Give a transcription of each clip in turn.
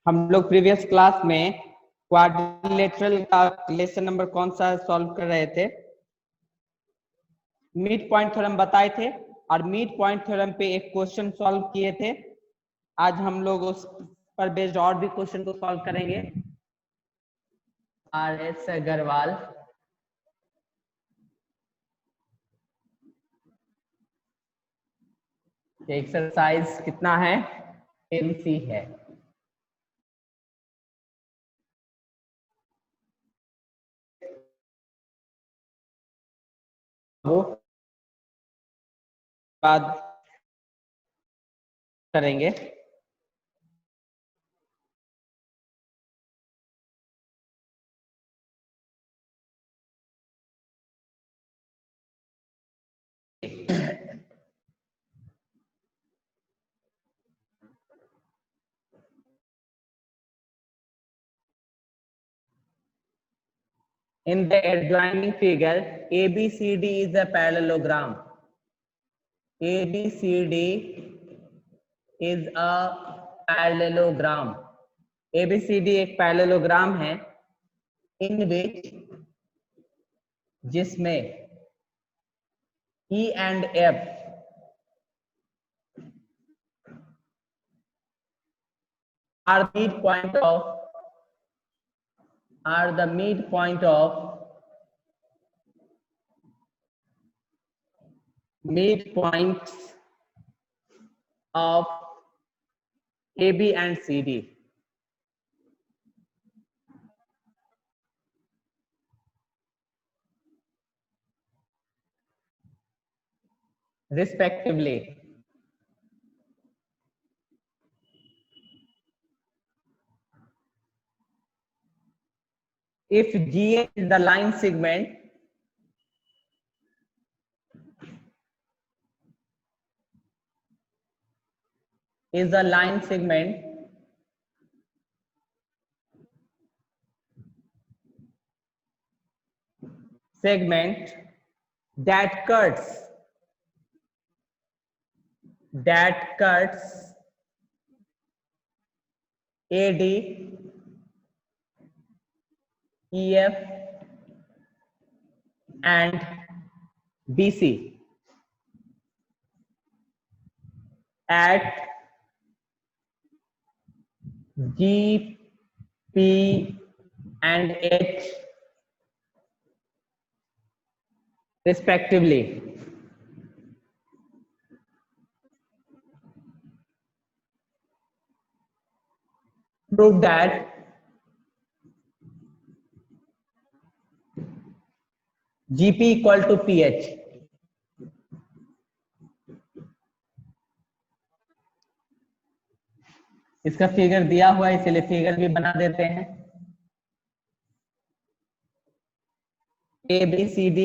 हम लोग previous class में क्वाड्रिलेटरल का लेसन नंबर कौन सा सॉल्व कर रहे थे? मिड पॉइंट थ्योरम बताए थे और मिड पॉइंट थ्योरम पे एक क्वेश्चन सॉल्व किए थे। आज हम लोग उस पर बेस्ड और भी क्वेश्चन को सॉल्व करेंगे। RS अग्रवाल एक्सरसाइज कितना है? MC है। वो बाद करेंगे। In the adjoining figure, ABCD is a parallelogram. ABCD is a parallelogram. ABCD एक पैरेललोग्राम है in which जिसमें E and F are the midpoint midpoints of AB and CD. Respectively. If GH is the line segment, segment that cuts AD, EF and BC at G, P and H respectively. Prove that GP equal to PH. इसका figure दिया हुआ है, इसलिए figure भी बना देते हैं। ABCD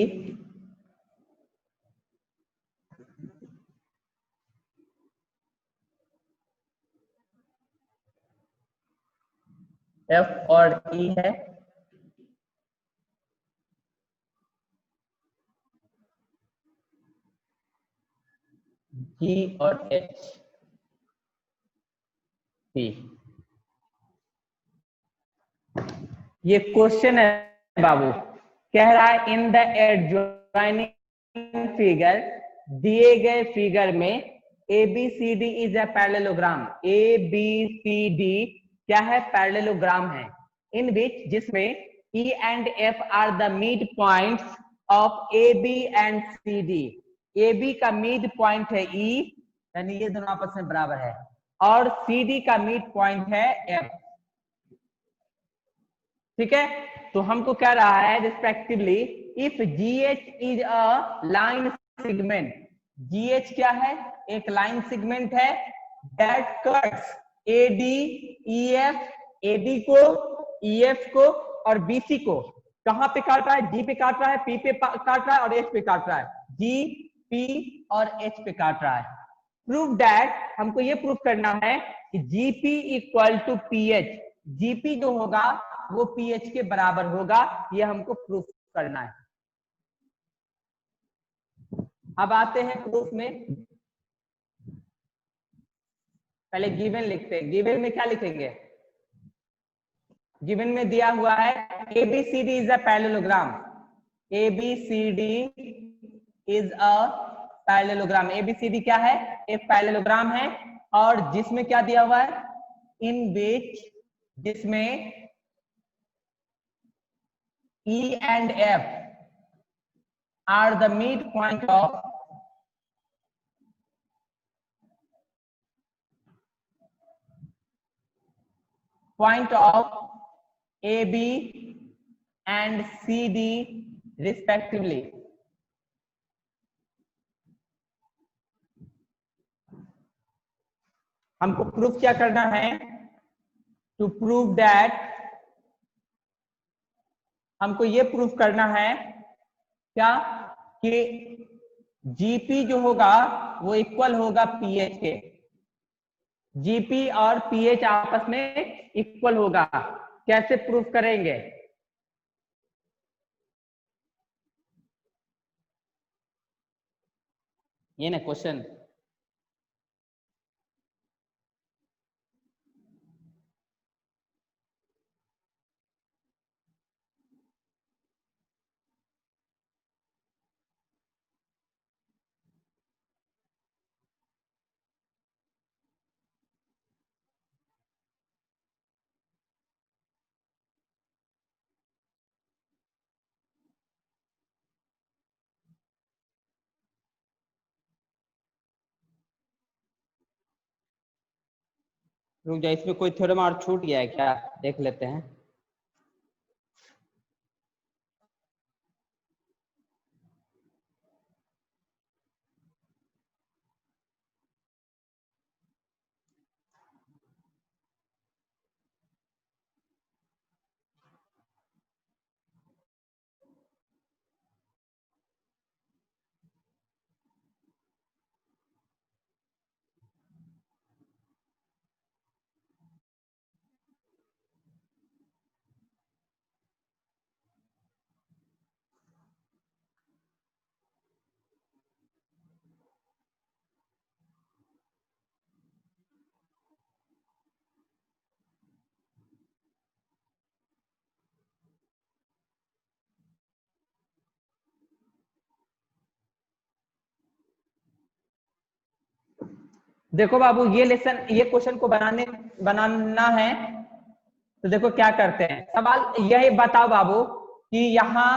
F और E है, G और H, P। ये क्वेश्चन है बाबू, कह रहा है इन द एडजॉइनिंग फिगर, दिए गए फिगर में ABCD is a parallelogram. ABCD क्या है? पैरेललोग्राम है। इन विच जिसमें E and F are the mid points of AB and CD। AB का मिड पॉइंट है E, यानी ये दोनों आपस में बराबर है, और CD का मिड पॉइंट है F। ठीक है, तो हमको कह रहा है respectively if GH is a line segment, GH क्या है? एक लाइन सेगमेंट है, that cuts AD, EF, AD को, EF को और BC को। कहां पे काट रहा है? G पे काट रहा है, P पे काट रहा है और H पे काट रहा है। G, P और H पे काट रहा है। प्रूव दैट, हमको ये प्रूव करना है कि GP equal to PH, GP जो होगा वो PH के बराबर होगा, ये हमको प्रूफ करना है। अब आते हैं प्रूफ में। पहले गिवन लिखते हैं। गिवन में क्या लिखेंगे? गिवन में दिया हुआ है ABCD is a parallelogram, ABCD is a parallelogram. ABCD क्या है? एक पैरेललोग्राम है, और जिसमें क्या दिया हुआ है? इन विच, जिसमें E and F are the midpoint of AB and CD respectively। हमको प्रूफ क्या करना है? टू प्रूव दैट, हमको ये प्रूफ करना है क्या कि जीपी जो होगा वो इक्वल होगा पीएच के। जीपी और पीएच आपस में इक्वल होगा। कैसे प्रूफ करेंगे? ये ना क्वेश्चन। रुक जाए, इसमें कोई थ्योरम और छूट गया है क्या? देख लेते हैं। देखो बाबू, ये लेसन, ये क्वेश्चन को बनाना है तो देखो क्या करते हैं। सवाल यही बताओ बाबू कि यहाँ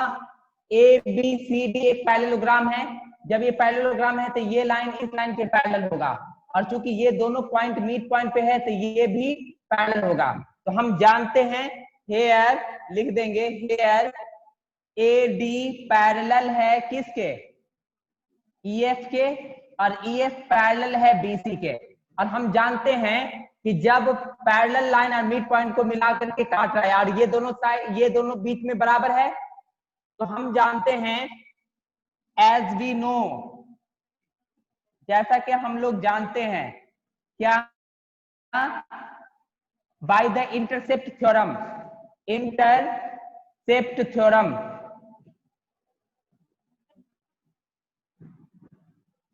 ए बी सी डी एक पैरेललोग्राम है। जब ये पैरेललोग्राम है तो ये लाइन इस लाइन के पैरेलल होगा, और चूंकि ये दोनों पॉइंट मिड पॉइंट पे है तो ये भी पैरेलल होगा। तो हम जानते हैं, हेयर लिख देंगे, हेयर ए डी पैरेलल है किसके? EF के, और EF पैरेलल है BC के। और हम जानते हैं कि जब पैरेलल लाइन और मिड पॉइंट को मिला करके काट रहा है और ये दोनों बीच में बराबर है, तो हम जानते हैं एज वी नो, जैसा कि हम लोग जानते हैं क्या, by the intercept theorem, intercept theorem,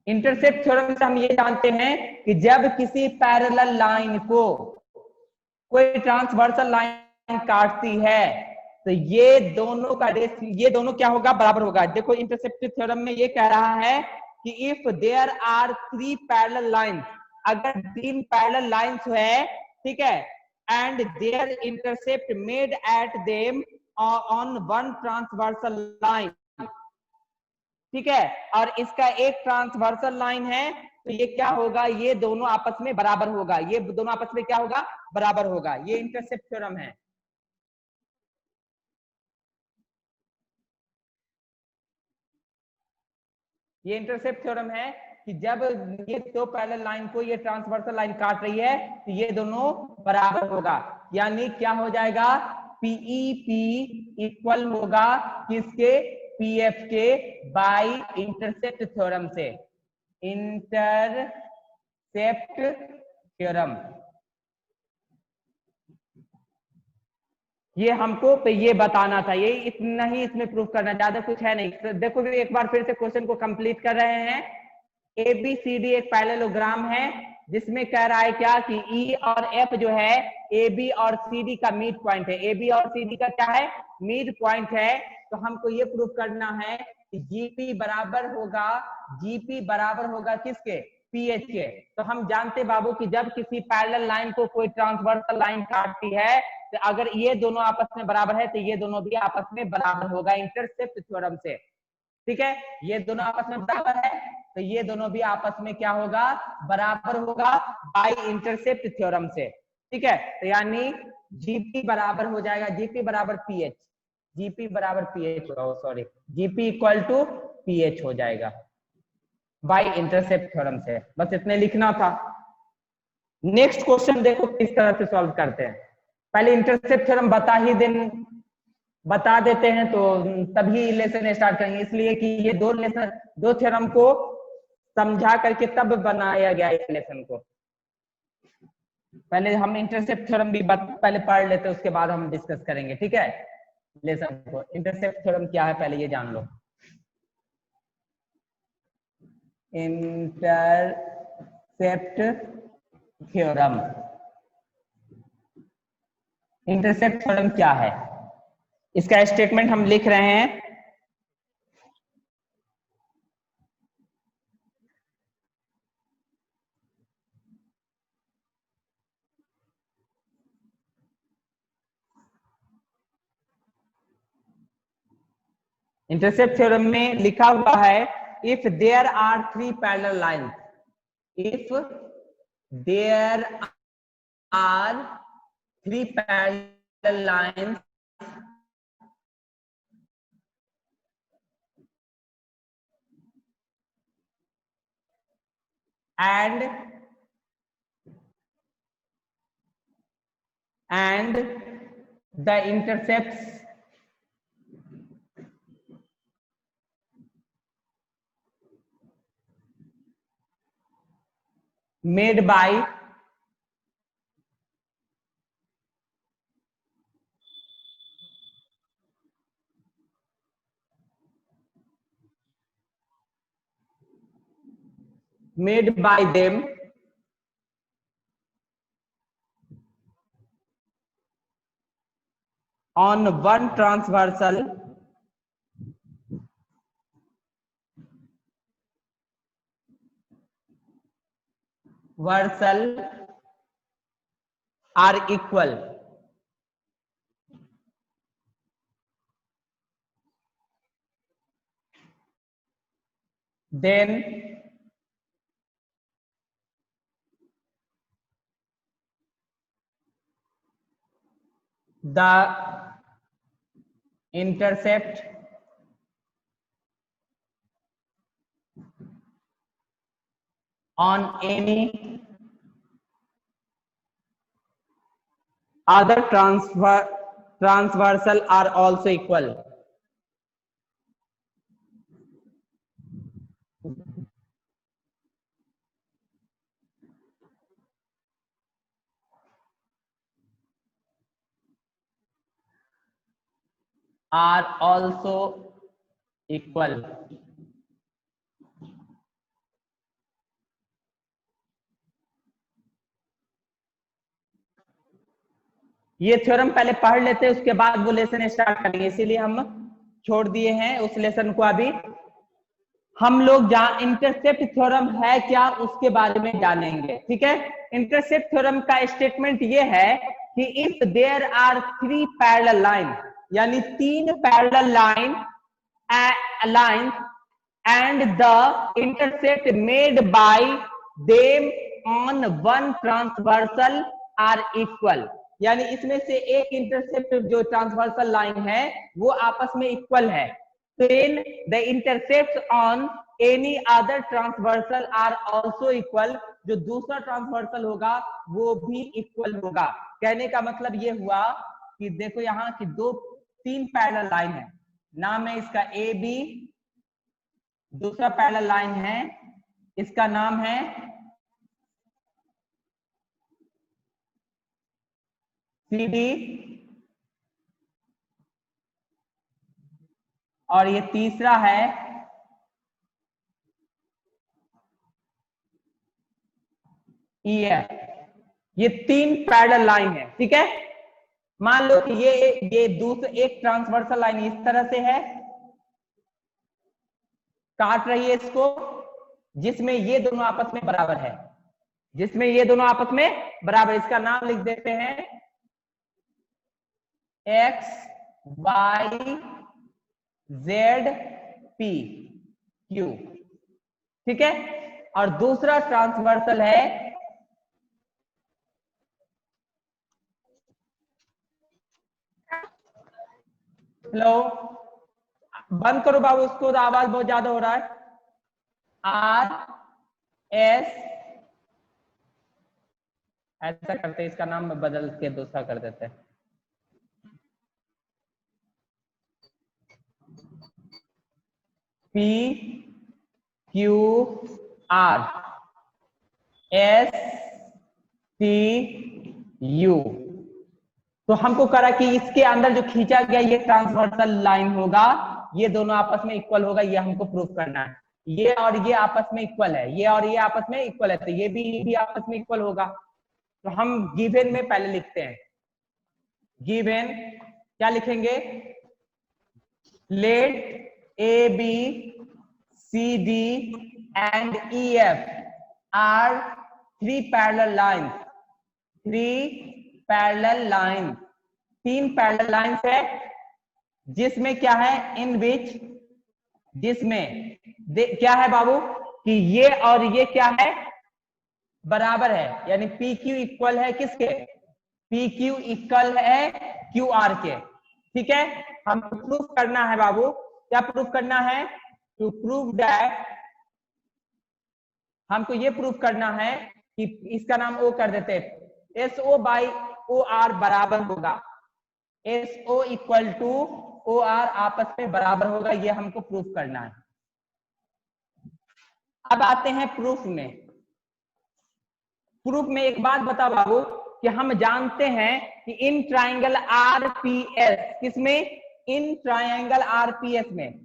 intercept theorem से हम ये जानते हैं कि जब किसी पैरेलल लाइन को कोई ट्रांसवर्सल लाइन काटती है तो ये दोनों का ये दोनों क्या होगा? बराबर होगा। देखो इंटरसेप्ट थ्योरम में ये कह रहा है कि if there are 3 parallel lines, अगर 3 पैरेलल लाइंस है, ठीक है, and their intercept made at them on one transversal line, ठीक है, और इसका एक ट्रांसवर्सल लाइन है, तो ये क्या होगा? ये दोनों आपस में बराबर होगा। ये दोनों आपस में क्या होगा? बराबर होगा। ये इंटरसेप्ट थ्योरम है। ये इंटरसेप्ट थ्योरम है कि जब ये दो पैरेलल लाइन को ये ट्रांसवर्सल लाइन काट रही है तो ये दोनों बराबर होगा। यानी क्या हो जाएगा? पीईपी इक्वल होगा किसके? पीएफ के, बाय इंटरसेप्ट थ्योरम से, इंटरसेप्ट थ्योरम। ये हमको पे ये बताना था, ये इतना ही इसमें प्रूफ करना, ज्यादा कुछ है नहीं। तो देखो एक बार फिर से क्वेश्चन को कंप्लीट कर रहे हैं। ABCD एक पैरेललोग्राम है जिसमें कह रहा है क्या कि ई और एफ जो है ए बी और सी डी का मिड पॉइंट है। ए बी और सी डी का क्या है, मिड पॉइंट है। तो हमको ये प्रूफ करना है कि जीपी बराबर होगा, जीपी बराबर होगा किसके, पीएच के। तो हम जानते बाबू कि जब किसी पैरेलल लाइन को कोई ट्रांसवर्सल लाइन काटती है तो अगर ये दोनों आपस में बराबर है तो ये दोनों भी आपस में बराबर होगा इंटरसेप्ट थ्योरम से। ठीक है, ये दोनों आपस में बराबर है तो ये दोनों भी आपस में क्या होगा, बराबर होगा बाय इंटरसेप्ट थ्योरम से। ठीक है, तो यानी जीपी बराबर हो जाएगा, जीपी बराबर पीएच, जीपी बराबर पीएच होगा, sorry GP equal to PH हो जाएगा बाय इंटरसेप्ट थ्योरम से। बस इतने लिखना था। नेक्स्ट क्वेश्चन देखो किस तरह से सॉल्व करते हैं। पहले इंटरसेप्ट थ्योरम बता देते हैं तो तभी लेसन स्टार्ट करेंगे, इसलिए कि ये दो थ्योरम को समझा करके तब बनाया गया इस लेसन को। पहले हम इंटरसेप्ट थ्योरम भी पहले पढ़ लेते हैं, उसके बाद हम डिस्कस करेंगे। ठीक है, लेसन को इंटरसेप्ट थ्योरम क्या है पहले ये जान लो। इंटरसेप्ट थ्योरम, इंटरसेप्ट थ्योरम क्या है, इसका स्टेटमेंट हम लिख रहे हैं। इंटरसेप्ट थ्योरम में लिखा हुआ है if there are three parallel lines, if there are three parallel lines and the intercepts made by them on one transversal are equal, then the intercept on any other transversal are also equal. Are also equal. ये theorem पहले पढ़ लेते हैं, उसके बाद वो lesson start करेंगे, इसीलिए हम छोड़ दिए हैं उस लेसन को। अभी हम लोग इंटरसेप्ट थ्योरम है क्या उसके बारे में जानेंगे। ठीक है, इंटरसेप्ट थ्योरम का स्टेटमेंट ये है कि if there are three parallel line, यानी तीन parallel line and the intercept made by them on one transversal are equal, यानी इसमें से एक इंटरसेप्ट जो ट्रांसवर्सल लाइन है वो आपस में इक्वल है। then the intercepts on any other transversal are also equal, जो दूसरा ट्रांसवर्सल होगा वो भी इक्वल होगा। कहने का मतलब ये हुआ कि देखो यहाँ की तीन पैरेलल लाइन है, नाम है इसका ए बी, दूसरा पैरेलल लाइन है इसका नाम है सी डी, और ये तीसरा है EF, ये 3 पैरेलल लाइन है, ठीक है। मान लो कि ये दूसरा एक ट्रांसवर्सल लाइन इस तरह से है, काट रही है इसको, जिसमें ये दोनों आपस में बराबर है, जिसमें ये दोनों आपस में बराबर, इसका नाम लिख देते हैं X Y Z P Q, ठीक है। और दूसरा ट्रांसवर्सल है हेलो, बंद करो बाबू उसको, तो आवाज बहुत ज्यादा हो रहा है। R S, ऐसा करते हैं, इसका नाम बदल के दूसरा कर देते हैं, P Q R S T U। तो हमको करा कि इसके अंदर जो खींचा गया ये ट्रांसवर्सल लाइन होगा, ये दोनों आपस में इक्वल होगा, ये हमको प्रूफ करना है। ये और ये आपस में इक्वल है, ये और ये आपस में इक्वल है, तो ये भी आपस में इक्वल होगा। तो हम गिवन में पहले लिखते हैं, गिवन क्या लिखेंगे, let A B C D and E F are 3 parallel lines, 3 parallel lines, 3 parallel lines है, जिसमें क्या है, इन विच, जिसमें क्या है बाबू कि ये और ये क्या है, बराबर है, यानी पी क्यू इक्वल है किसके, पी क्यू इक्वल है क्यू आर के, ठीक है। हम प्रूफ करना है बाबू, क्या प्रूफ करना है, टू प्रूव दैट, हमको ये प्रूफ करना है कि इसका नाम ओ कर देते हैं, S O by O R बराबर होगा, S O equal to O R आपस में बराबर होगा, ये हमको प्रूफ करना है। अब आते हैं प्रूफ में। प्रूफ में एक बात बता बाबू कि हम जानते हैं कि इन ट्राइंगल आरपीएस, किसमें, इन ट्राइंगल आरपीएस में,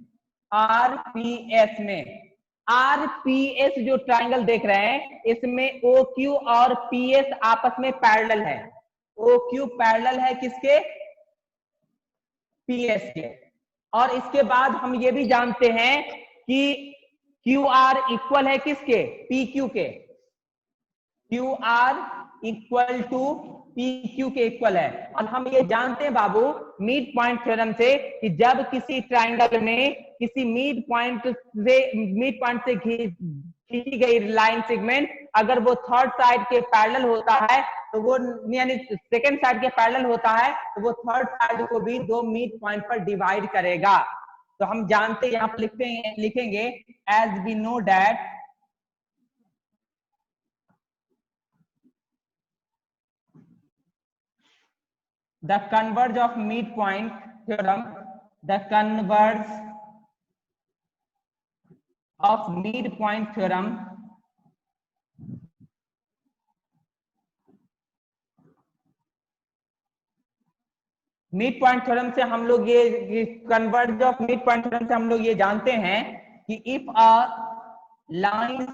आरपीएस में, आरपीएस जो ट्राइंगल देख रहे हैं इसमें ओ क्यू और पीएस आपस में पैरेलल है, ओ क्यू पैरेलल है किसके, पीएस के। और इसके बाद हम ये भी जानते हैं कि क्यू आर इक्वल है किसके, पी क्यू के, Q R equal to P Q के इक्वल है। और हम ये जानते हैं बाबू मिड पॉइंट थ्योरम से कि जब किसी ट्राइंगल में किसी मिड पॉइंट से खींची गई लाइन सेगमेंट अगर वो थर्ड साइड के पैरेलल होता है तो वो, यानी सेकंड साइड के पैरेलल होता है तो वो थर्ड साइड को भी 2 मिड पॉइंट पर डिवाइड करेगा। तो हम जानते हैं, यहां पर लिखेंगे as we know that the converge of midpoint theorem, the converge of midpoint theorem mid point theorem से हम लोग ये converse of mid point theorem से हम लोग ये जानते हैं कि if a line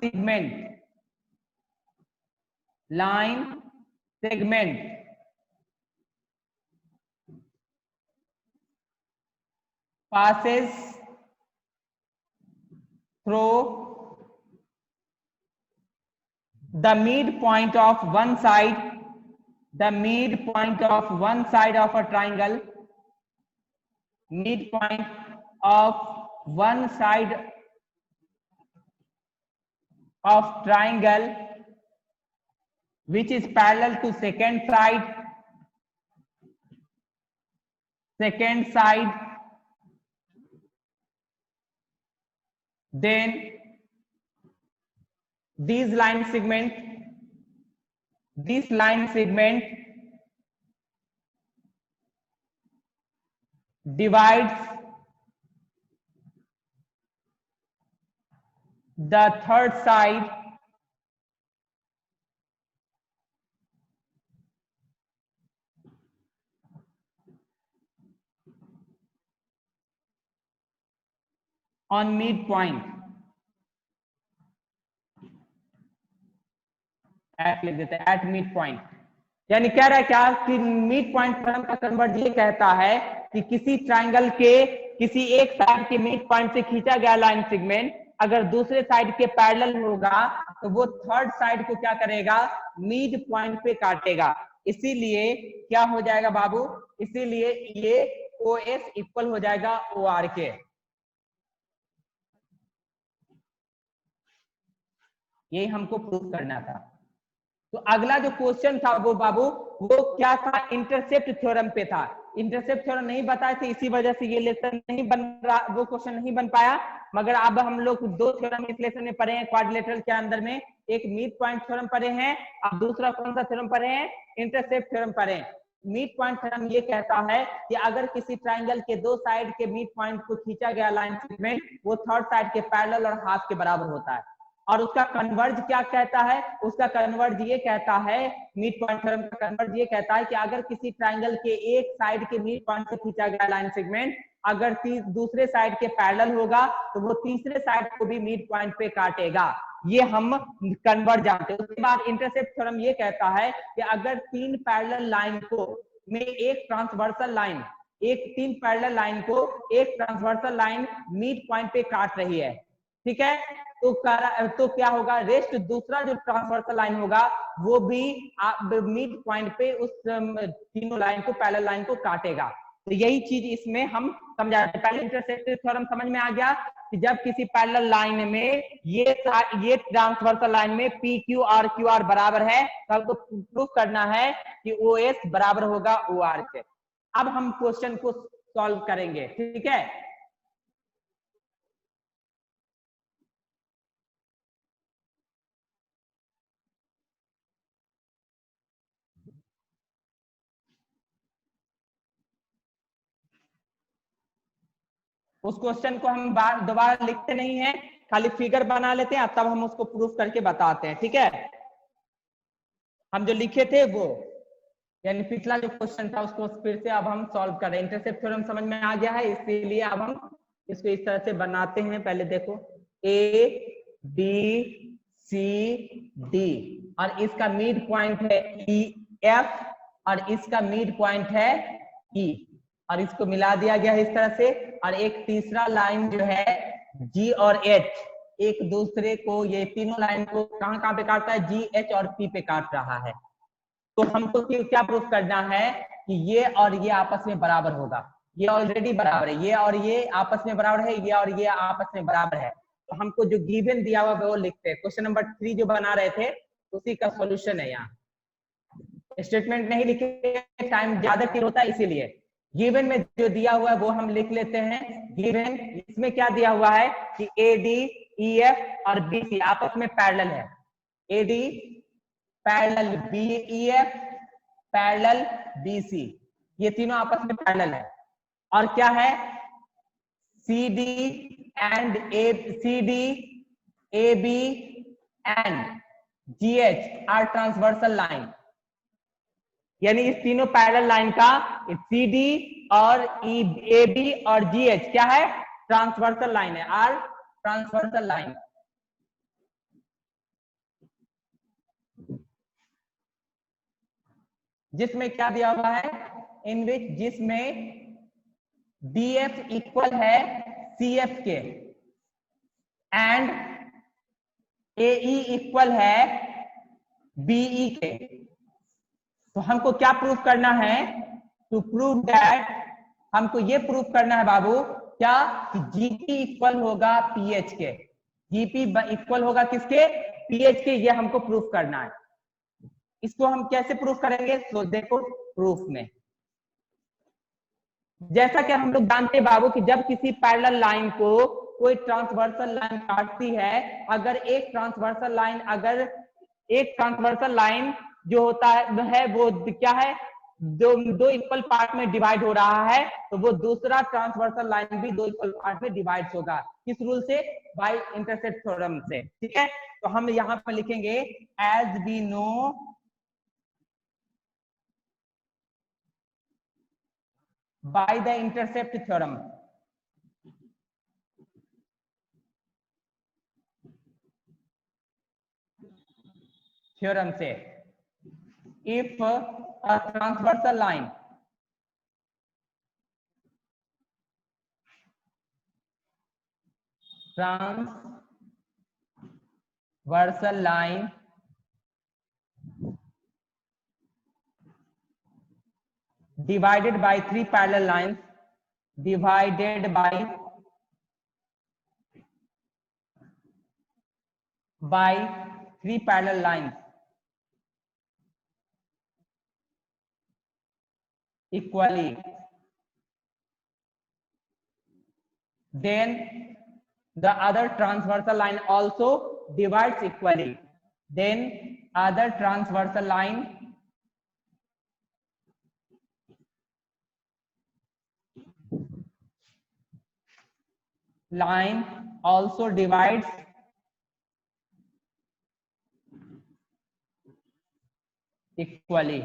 segment passes through the midpoint of one side, the midpoint of one side of a triangle, midpoint of one side of triangle which is parallel to second side, then this line segment divides the third side on midpoint at लिख देते हैं, at mid point. यानी कह रहा है क्या कि mid point theorem का कन्वर्ट ये कहता है कि किसी ट्राइंगल के किसी एक साइड के मिड पॉइंट से खींचा गया लाइन सेगमेंट अगर दूसरे साइड के पैरेलल होगा तो वो थर्ड साइड को क्या करेगा, मिड पॉइंट पे काटेगा। इसीलिए क्या हो जाएगा बाबू, इसीलिए ये ओ एस इक्वल हो जाएगा ओ आर के। यही हमको प्रूव करना था। तो अगला जो क्वेश्चन था वो बाबू वो क्या था, इंटरसेप्ट थ्योरम पे था। इंटरसेप्ट थ्योरम नहीं बताए थे, इसी वजह से ये लेसन नहीं बन रहा, वो क्वेश्चन नहीं बन पाया। मगर अब हम लोग दो थ्योरम इस लेसन में पढ़े हैं क्वाड्रिलेटरल के अंदर में, एक मिड पॉइंट थ्योरम पढ़े हैं, अब दूसरा कौन सा थ्योरम पढ़े हैं, इंटरसेप्ट थ्योरम पढ़े हैं। मिड पॉइंट थ्योरम ये कहता है कि अगर किसी ट्राइंगल के दो साइड के मिड पॉइंट को खींचा गया लाइन सेगमेंट वो थर्ड साइड के पैरेलल और हाफ के बराबर होता है। और उसका कन्वर्ज क्या कहता है, उसका कन्वर्ज ये कहता है, मिड पॉइंट थ्योरम का कन्वर्ज ये कहता है कि अगर किसी ट्राइंगल के एक साइड के मिड पॉइंट से खींचा गया लाइन सेगमेंट अगर दूसरे साइड के पैरेलल होगा तो वो तीसरे साइड को भी मिड पॉइंट पे काटेगा। ये हम कन्वर्ज जानते हैं। उसके बाद इंटरसेप्ट थ्योरम ये कहता है कि अगर तीन पैरेलल लाइन को में एक ट्रांसवर्सल लाइन, एक तीन पैरेलल लाइन को एक ट्रांसवर्सल लाइन मिड पॉइंट पे काट रही है, ठीक है, तो क्या होगा, रेस्ट दूसरा जो ट्रांसवर्सल लाइन होगा वो भी मिड पॉइंट पे उस तीनों लाइन को पैरेलल लाइन को काटेगा। तो यही चीज इसमें हम समझा रहे हैं। पहले इंटरसेप्ट थ्योरम समझ में आ गया कि जब किसी पैरेलल लाइन में ये ट्रांसवर्सल लाइन में पी क्यू आर बराबर है तो हमको प्रूफ करना है कि ओ एस बराबर होगा ओ आर के। अब हम क्वेश्चन को सॉल्व करेंगे, ठीक है। उस क्वेश्चन को हम दोबारा लिखते नहीं है, खाली फिगर बना लेते हैं तब हम उसको प्रूफ करके बताते हैं, ठीक है। हम जो लिखे थे वो यानी पिछला जो क्वेश्चन था उसको फिर से अब हम सॉल्व कर रहे हैं। इंटरसेप्ट थ्योरम समझ में आ गया है, इसीलिए अब हम इसको इस तरह से बनाते हैं। पहले देखो ए बी सी डी और इसका मिड पॉइंट है ई एफ और इसका मिड पॉइंट है ई और इसको मिला दिया गया है इस तरह से। और एक तीसरा लाइन जो है जी और एच एक दूसरे को, ये तीनों लाइन को कहां कहां पे काटता है, जी एच और पी पे काट रहा है। तो हमको क्या प्रूफ करना है कि ये और ये आपस में बराबर होगा। ये ऑलरेडी बराबर है, ये और ये आपस में बराबर है, ये और ये आपस में बराबर है। तो हमको जो गिवन दिया हुआ वो लिखते हैं। क्वेश्चन नंबर 3 जो बना रहे थे उसी का सॉल्यूशन है। यहाँ स्टेटमेंट नहीं लिखे, टाइम ज्यादा क्लियर होता है इसीलिए। गिवन में जो दिया हुआ है वो हम लिख लेते हैं। गिवन इसमें क्या दिया हुआ है कि ए डी ई एफ और बी सी आपस में पैरेलल है। A D parallel B E F parallel B C, ये तीनों आपस में पैरेलल है। और क्या है, C D and A, C D A B and G H are transversal line. यानी इस तीनों पैरेलल लाइन का सी डी और ए बी और जी एच क्या है, ट्रांसवर्सल लाइन है, आर ट्रांसवर्सल लाइन। जिसमें क्या दिया हुआ है, इन विच जिसमें डी एफ इक्वल है सी एफ के एंड ए इक्वल है बीई के। तो हमको क्या प्रूफ करना है, टू प्रूव दैट, हमको ये प्रूफ करना है बाबू क्या कि जीपी इक्वल होगा पीएच के। जीपी इक्वल होगा किसके, पीएच के। ये हमको प्रूफ करना है। इसको हम कैसे प्रूफ करेंगे, तो देखो प्रूफ में जैसा कि हम लोग जानते हैं बाबू कि जब किसी पैरेलल लाइन को कोई ट्रांसवर्सल लाइन काटती है, अगर एक ट्रांसवर्सल लाइन जो होता है वो क्या है, दो इक्वल पार्ट में डिवाइड हो रहा है, तो वो दूसरा ट्रांसवर्सल लाइन भी दो इक्वल पार्ट में डिवाइड होगा। किस रूल से, बाय इंटरसेप्ट थ्योरम से, ठीक है। तो हम यहां पर लिखेंगे as we know by the intercept theorem, theorem से, if a transversal line divided by three parallel lines, divided by three parallel lines equally, then the other transversal line also divides equally. Then other transversal line also divides equally.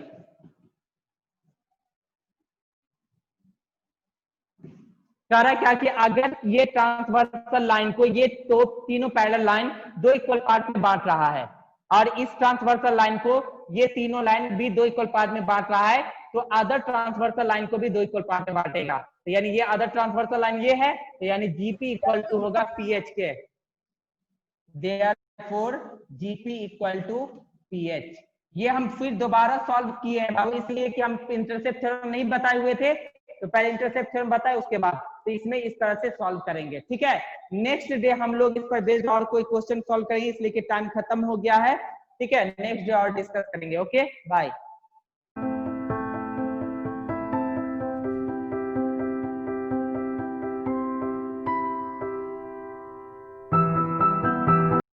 कह रहा है क्या कि अगर ये transversal line को ये तो तीनों पैरेलल लाइन दो इक्वल पार्ट में बांट रहा है और इस ट्रांसवर्सल लाइन को ये तीनों लाइन भी दो इक्वल पार्ट में बांट रहा है, तो अदर ट्रांसवर्सल लाइन को भी दो इक्वल पार्ट में बांटेगा। तो यानी ये अदर ट्रांसवर्सल लाइन ये है, तो यानी जीपी इक्वल टू होगा पीएच के। Therefore GP equal to PH. ये हम फिर दोबारा सॉल्व किए हैं बाबू, इसलिए कि हम इंटरसेप्ट थ्योरम नहीं बताए हुए थे, तो पहले इंटरसेप्ट थ्योरम बताए उसके बाद, तो इसमें इस तरह से सॉल्व करेंगे। ठीक है, नेक्स्ट डे हम लोग इस पर बेस्ड और कोई क्वेश्चन सॉल्व करेंगे, इसलिए कि टाइम खत्म हो गया है। ठीक है, नेक्स्ट डे और डिस्कस करेंगे। Okay, bye.